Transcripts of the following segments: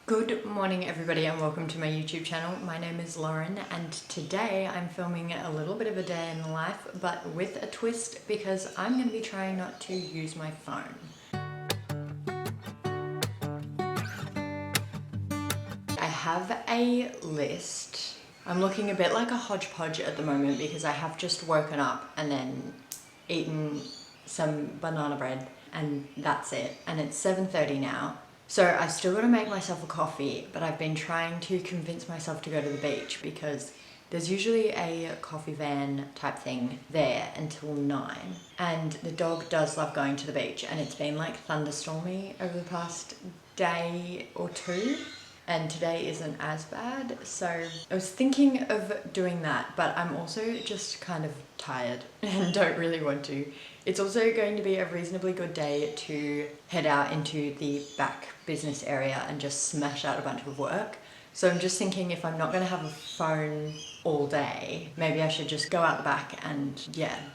Good morning everybody and welcome to my YouTube channel. My name is Lauren and today I'm filming a little bit of a day in the life but with a twist because I'm going to be trying not to use my phone. I have a list. I'm looking a bit like a hodgepodge at the moment because I have just woken up and then eaten some banana bread and that's it, and it's 7:30 now. So I've still got to make myself a coffee, but I've been trying to convince myself to go to the beach because there's usually a coffee van type thing there until 9. And the dog does love going to the beach, and it's been like thunderstormy over the past day or two. And today isn't as bad, so I was thinking of doing that, but I'm also just kind of tired and don't really want to. It's also going to be a reasonably good day to head out into the back business area and just smash out a bunch of work. So I'm just thinking if I'm not going to have a phone all day, maybe I should just go out the back and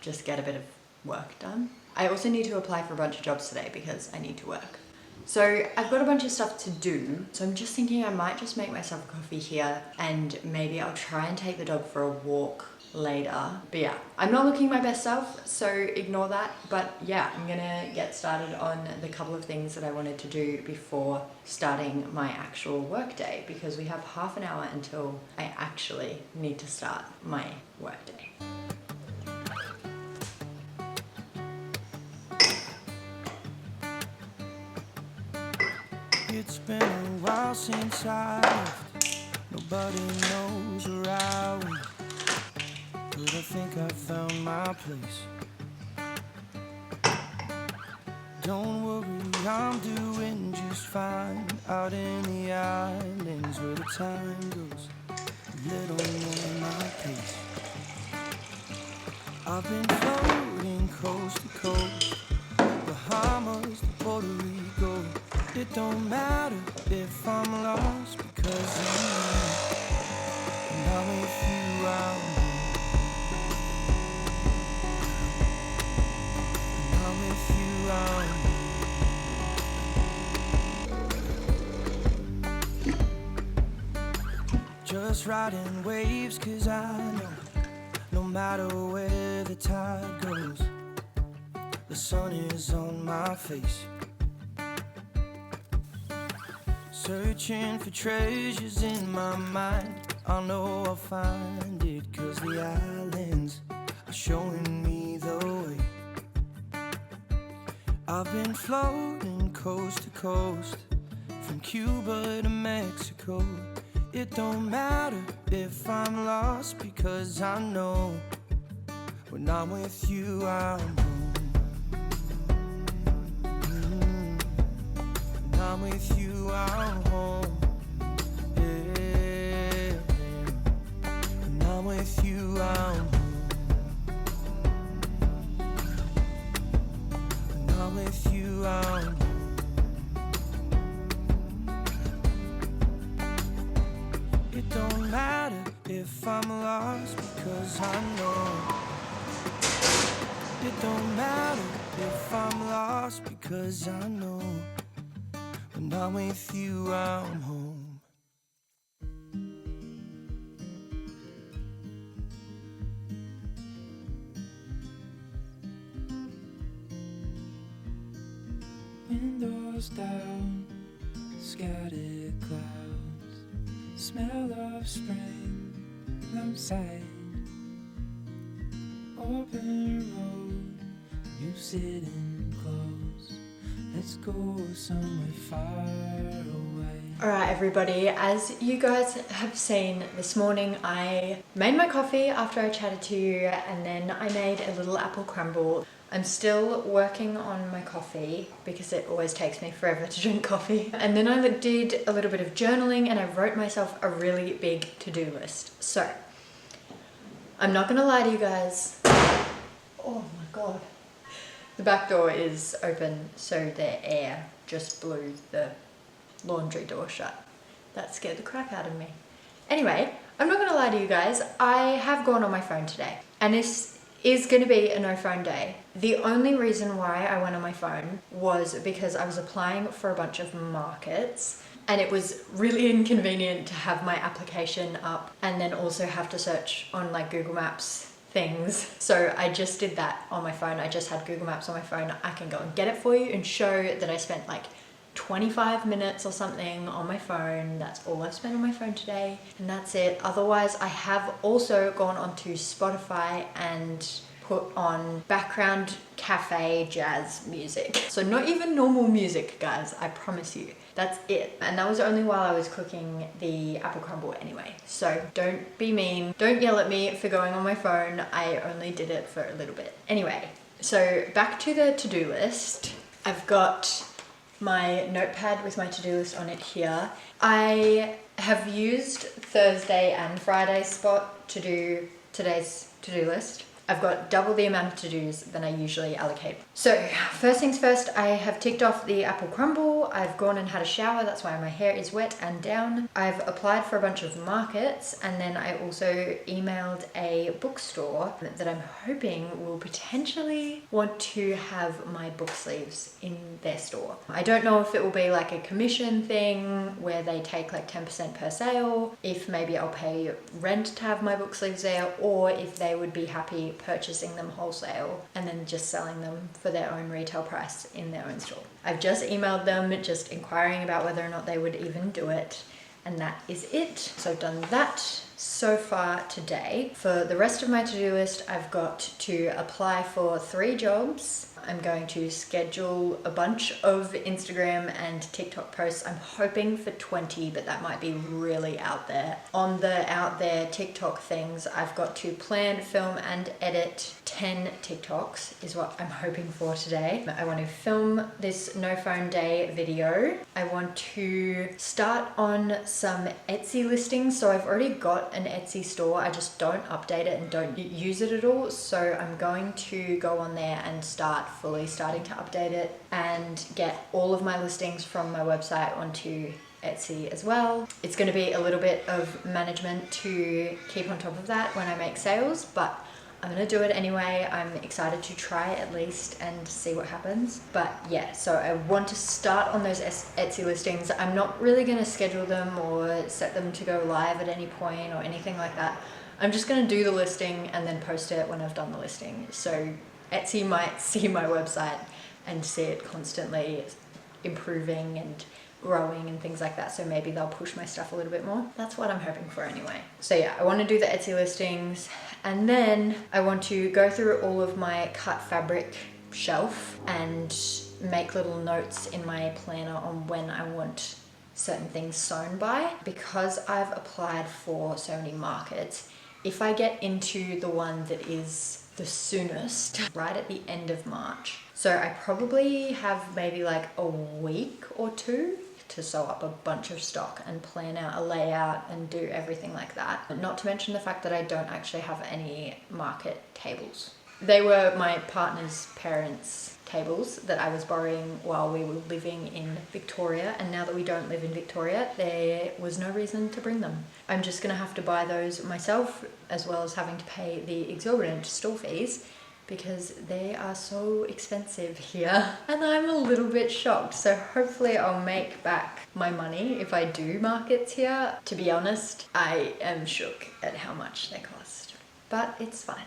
just get a bit of work done. I also need to apply for a bunch of jobs today because I need to work. So I've got a bunch of stuff to do, so I'm just thinking I might just make myself a coffee here and maybe I'll try and take the dog for a walk later. But yeah, I'm not looking my best self, so ignore that. But yeah, I'm gonna get started on the couple of things that I wanted to do before starting my actual work day because we have half an hour until I actually need to start my work day. It's been a while since I left. Nobody knows where I went, but I think I found my place. Don't worry, I'm doing just fine out in the islands where the time goes a little more my pace. I've been floating coast to coast, Bahamas to Puerto Rico. It don't matter if I'm lost because I'm with you out. I'm with you out. Just riding waves cause I know no matter where the tide goes, the sun is on my face. Searching for treasures in my mind, I know I'll find it cause the islands are showing me the way. I've been floating coast to coast, from Cuba to Mexico. It don't matter if I'm lost because I know when I'm with you I'm home. When I'm with you I'm home. Yeah. When I'm with you I'm home. When I'm with you I'm home. It don't matter if I'm lost because I know. It don't matter if I'm lost because I know. When I'm with you I'm home. Windows down, scattered clouds, smell of spring outside. Open road, you sitting close. Let's go somewhere far away. Alright everybody, as you guys have seen this morning, I made my coffee after I chatted to you and then I made a little apple crumble. I'm still working on my coffee because it always takes me forever to drink coffee. And then I did a little bit of journaling and I wrote myself a really big to-do list. So, I'm not gonna lie to you guys. Oh my god. The back door is open, so the air just blew the laundry door shut. That scared the crap out of me. Anyway, I'm not gonna lie to you guys, I have gone on my phone today, and this is going to be a no phone day. The only reason why I went on my phone was because I was applying for a bunch of markets and it was really inconvenient to have my application up and then also have to search on like Google Maps things. So I just did that on my phone. I just had Google Maps on my phone. I can go and get it for you and show that I spent like 25 minutes or something on my phone. That's all I've spent on my phone today, and that's it. Otherwise, I have also gone onto Spotify and put on background cafe jazz music. So not even normal music, guys, I promise you. That's it. And that was only while I was cooking the apple crumble anyway. So don't be mean. Don't yell at me for going on my phone. I only did it for a little bit. Anyway, so back to the to-do list. I've got my notepad with my to-do list on it here. I have used Thursday and Friday spot to do today's to-do list. I've got double the amount of to-dos than I usually allocate. So first things first, I have ticked off the apple crumble. I've gone and had a shower. That's why my hair is wet and down. I've applied for a bunch of markets, and then I also emailed a bookstore that I'm hoping will potentially want to have my book sleeves in their store. I don't know if it will be like a commission thing where they take like 10% per sale, if maybe I'll pay rent to have my book sleeves there, or if they would be happy purchasing them wholesale and then just selling them for their own retail price in their own store. I've just emailed them just inquiring about whether or not they would even do it, and that is it. So I've done that so far today. For the rest of my to-do list, I've got to apply for 3 jobs. I'm going to schedule a bunch of Instagram and TikTok posts. I'm hoping for 20, but that might be really out there. On the out there TikTok things, I've got to plan, film, and edit 10 TikToks is what I'm hoping for today. I want to film this no phone day video. I want to start on some Etsy listings. So I've already got an Etsy store. I just don't update it and don't use it at all. So I'm going to go on there and starting to update it and get all of my listings from my website onto Etsy as well. It's going to be a little bit of management to keep on top of that when I make sales, but I'm going to do it anyway. I'm excited to try at least and see what happens. But yeah, so I want to start on those Etsy listings. I'm not really going to schedule them or set them to go live at any point or anything like that. I'm just going to do the listing and then post it when I've done the listing. So Etsy might see my website and see it constantly improving and growing and things like that. So maybe they'll push my stuff a little bit more. That's what I'm hoping for anyway. So yeah, I want to do the Etsy listings, and then I want to go through all of my cut fabric shelf and make little notes in my planner on when I want certain things sewn by. Because I've applied for so many markets, if I get into the one that is the soonest, right at the end of March, so I probably have maybe like a week or 2 to sew up a bunch of stock and plan out a layout and do everything like that. Not to mention the fact that I don't actually have any market tables. They were my partner's parents' tables that I was borrowing while we were living in Victoria, and now that we don't live in Victoria, there was no reason to bring them. I'm just gonna have to buy those myself, as well as having to pay the exorbitant store fees because they are so expensive here, and I'm a little bit shocked. So hopefully I'll make back my money if I do markets here. To be honest, I am shook at how much they cost, but it's fine.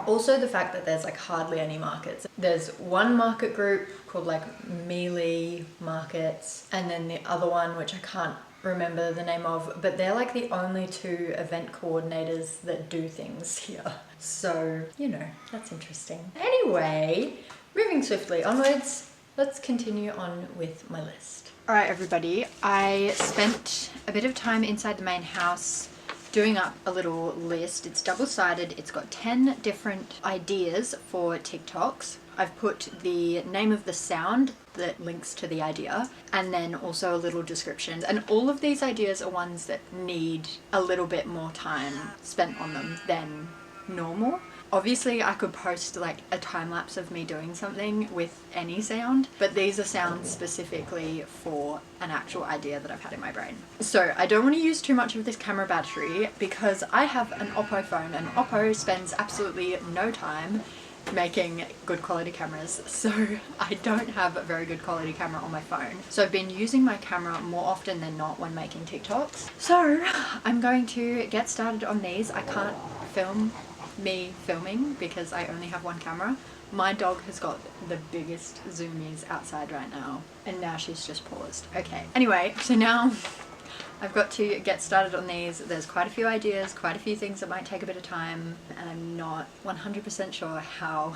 Also the fact that there's like hardly any markets. There's one market group called like Mealy Markets, and then the other one which I can't remember the name of, but they're like the only 2 event coordinators that do things here. So, you know, that's interesting. Anyway, moving swiftly onwards, let's continue on with my list. All right, everybody, I spent a bit of time inside the main house doing up a little list. It's double-sided. It's got 10 different ideas for TikToks. I've put the name of the sound that links to the idea, and then also a little description. And all of these ideas are ones that need a little bit more time spent on them than normal. Obviously I could post like a time lapse of me doing something with any sound, but these are sounds specifically for an actual idea that I've had in my brain. So I don't want to use too much of this camera battery because I have an Oppo phone, and Oppo spends absolutely no time making good quality cameras, so I don't have a very good quality camera on my phone. So I've been using my camera more often than not when making TikToks. So I'm going to get started on these. I can't film me filming because I only have one camera. My dog has got the biggest zoomies outside right now, and now she's just paused. Okay, anyway, so now I've got to get started on these. There's quite a few ideas, quite a few things that might take a bit of time, and I'm not 100% sure how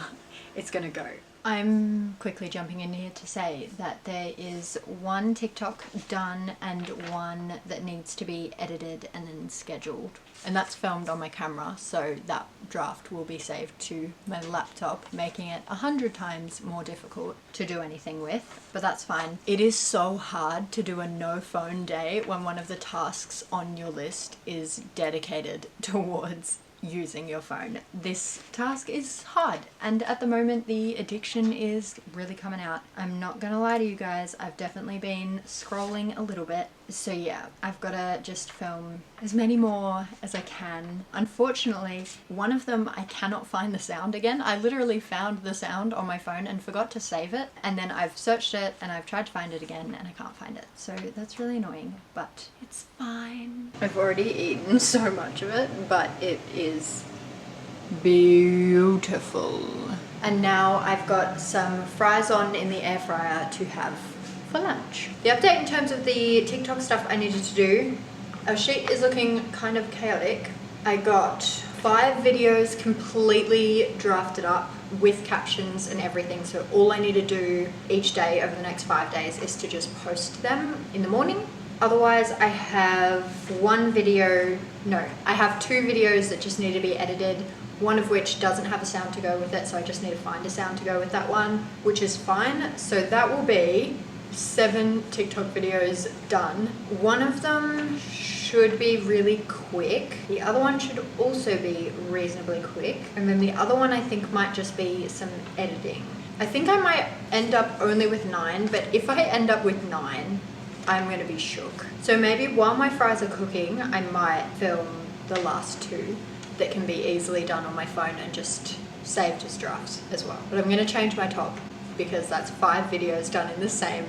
it's gonna go. I'm quickly jumping in here to say that there is one TikTok done and one that needs to be edited and then scheduled. And that's filmed on my camera, so that draft will be saved to my laptop, making it 100 times more difficult to do anything with, but that's fine. It is so hard to do a no phone day when one of the tasks on your list is dedicated towards using your phone. This task is hard, and at the moment the addiction is really coming out. I'm not gonna lie to you guys, I've definitely been scrolling a little bit. So yeah, I've gotta just film as many more as I can. Unfortunately, one of them I cannot find the sound again. I literally found the sound on my phone and forgot to save it, and then I've searched it and I've tried to find it again and I can't find it. So that's really annoying, but it's fine. I've already eaten so much of it, but it is beautiful. And now I've got some fries on in the air fryer to have for lunch. The update in terms of the TikTok stuff I needed to do. Our sheet is looking kind of chaotic. I got 5 videos completely drafted up with captions and everything, so all I need to do each day over the next 5 days is to just post them in the morning. Otherwise, I have I have 2 videos that just need to be edited, one of which doesn't have a sound to go with it, so I just need to find a sound to go with that one, which is fine. So that will be 7 TikTok videos done. One of them should be really quick. The other one should also be reasonably quick. And then the other one I think might just be some editing. I think I might end up only with 9, but if I end up with 9, I'm gonna be shook. So maybe while my fries are cooking, I might film the last 2 that can be easily done on my phone and just saved as drafts as well. But I'm gonna change my top because that's 5 videos done in the same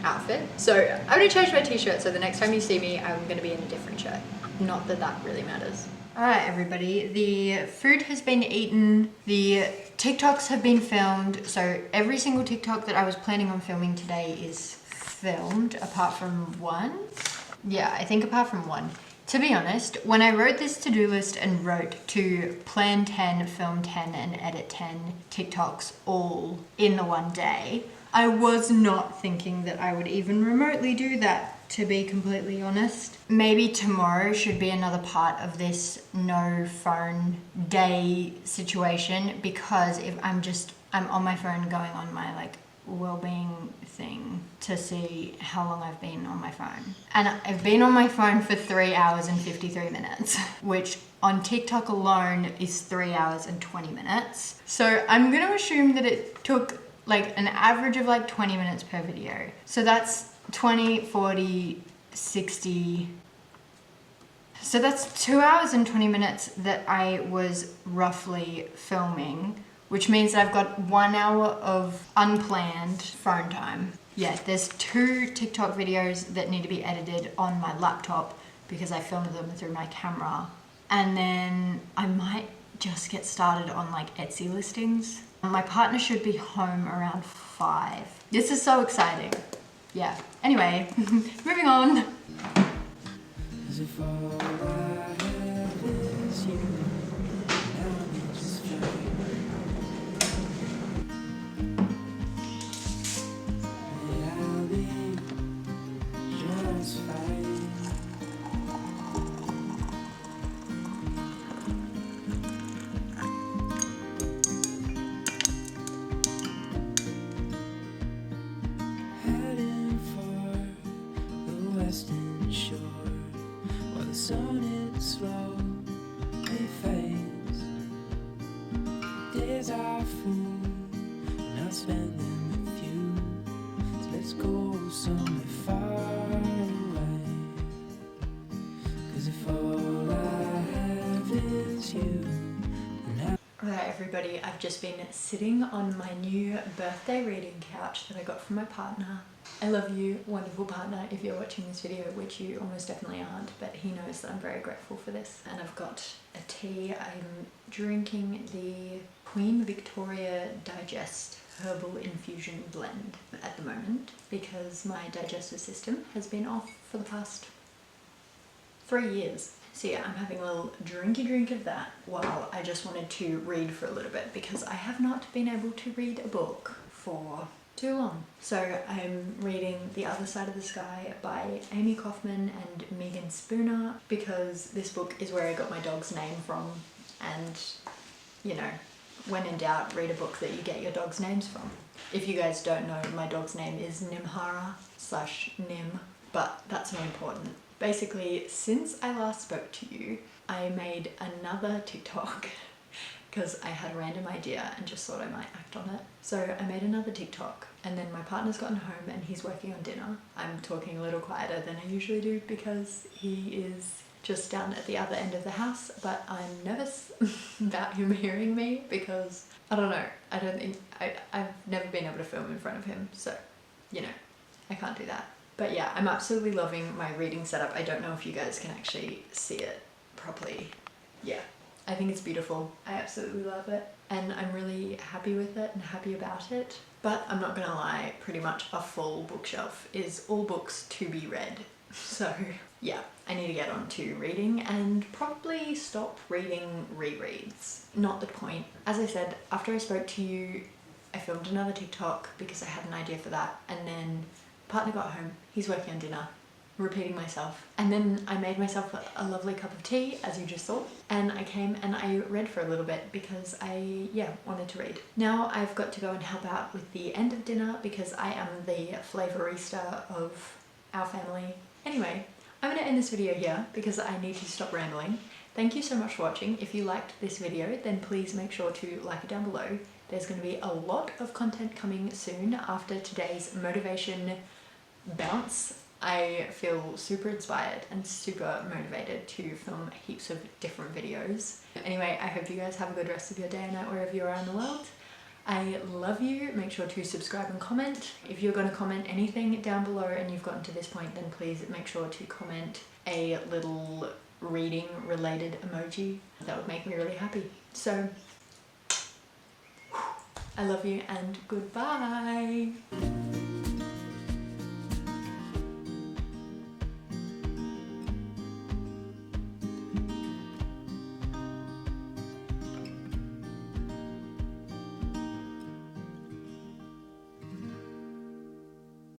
outfit. So I'm gonna change my t-shirt, so the next time you see me, I'm gonna be in a different shirt. Not that that really matters. All right, everybody, the food has been eaten, the TikToks have been filmed, so every single TikTok that I was planning on filming today is filmed, apart from one. Yeah, I think apart from one. To be honest, when I wrote this to-do list and wrote to plan 10, film 10, and edit 10 TikToks all in the one day, I was not thinking that I would even remotely do that, to be completely honest. Maybe tomorrow should be another part of this no phone day situation, because if I'm on my phone going on my well-being thing to see how long I've been on my phone. And I've been on my phone for 3 hours and 53 minutes, which on TikTok alone is 3 hours and 20 minutes. So I'm gonna assume that it took an average of 20 minutes per video. So that's 20, 40, 60. So that's 2 hours and 20 minutes that I was roughly filming, which means that I've got 1 hour of unplanned phone time. Yeah, there's 2 TikTok videos that need to be edited on my laptop because I filmed them through my camera. And then I might just get started on Etsy listings. My partner should be home around 5. This is so exciting. Yeah, anyway, moving on. As if all I have is you. Days are full, and I'll spend them with you. So let's go somewhere far away. 'Cause if all I have is you, then I... Alright, everybody, I've just been sitting on my new birthday reading couch that I got from my partner. I love you, wonderful partner, if you're watching this video, which you almost definitely aren't, but he knows that I'm very grateful for this. And I've got a tea. I'm drinking the Queen Victoria Digest Herbal Infusion Blend at the moment because my digestive system has been off for the past 3 years. So yeah, I'm having a little drinky drink of that while I just wanted to read for a little bit because I have not been able to read a book for too long. So I'm reading The Other Side of the Sky by Amy Kaufman and Megan Spooner because this book is where I got my dog's name from, and you know, when in doubt, read a book that you get your dog's names from. If you guys don't know, my dog's name is Nimhara/Nim, but that's not important. Basically, since I last spoke to you, I made another TikTok because I had a random idea and just thought I might act on it. So I made another TikTok, and then my partner's gotten home and he's working on dinner. I'm talking a little quieter than I usually do because he is just down at the other end of the house, but I'm nervous about him hearing me because I don't know, I've never been able to film in front of him, so you know, I can't do that. But yeah, I'm absolutely loving my reading setup. I don't know if you guys can actually see it properly. Yeah, I think it's beautiful. I absolutely love it. And I'm really happy with it and happy about it. But I'm not gonna lie, pretty much a full bookshelf is all books to be read. So yeah, I need to get on to reading and probably stop reading rereads. Not the point. As I said, after I spoke to you, I filmed another TikTok because I had an idea for that, and then partner got home, he's working on dinner, repeating myself. And then I made myself a lovely cup of tea, as you just saw, and I came and I read for a little bit because I, wanted to read. Now I've got to go and help out with the end of dinner because I am the flavorista of our family. Anyway, I'm gonna end this video here because I need to stop rambling. Thank you so much for watching. If you liked this video, then please make sure to like it down below. There's going to be a lot of content coming soon after today's motivation bounce. I feel super inspired and super motivated to film heaps of different videos. Anyway, I hope you guys have a good rest of your day and night wherever you are in the world. I love you. Make sure to subscribe and comment. If you're going to comment anything down below and you've gotten to this point, then please make sure to comment a little reading related emoji. That would make me really happy. So I love you and goodbye.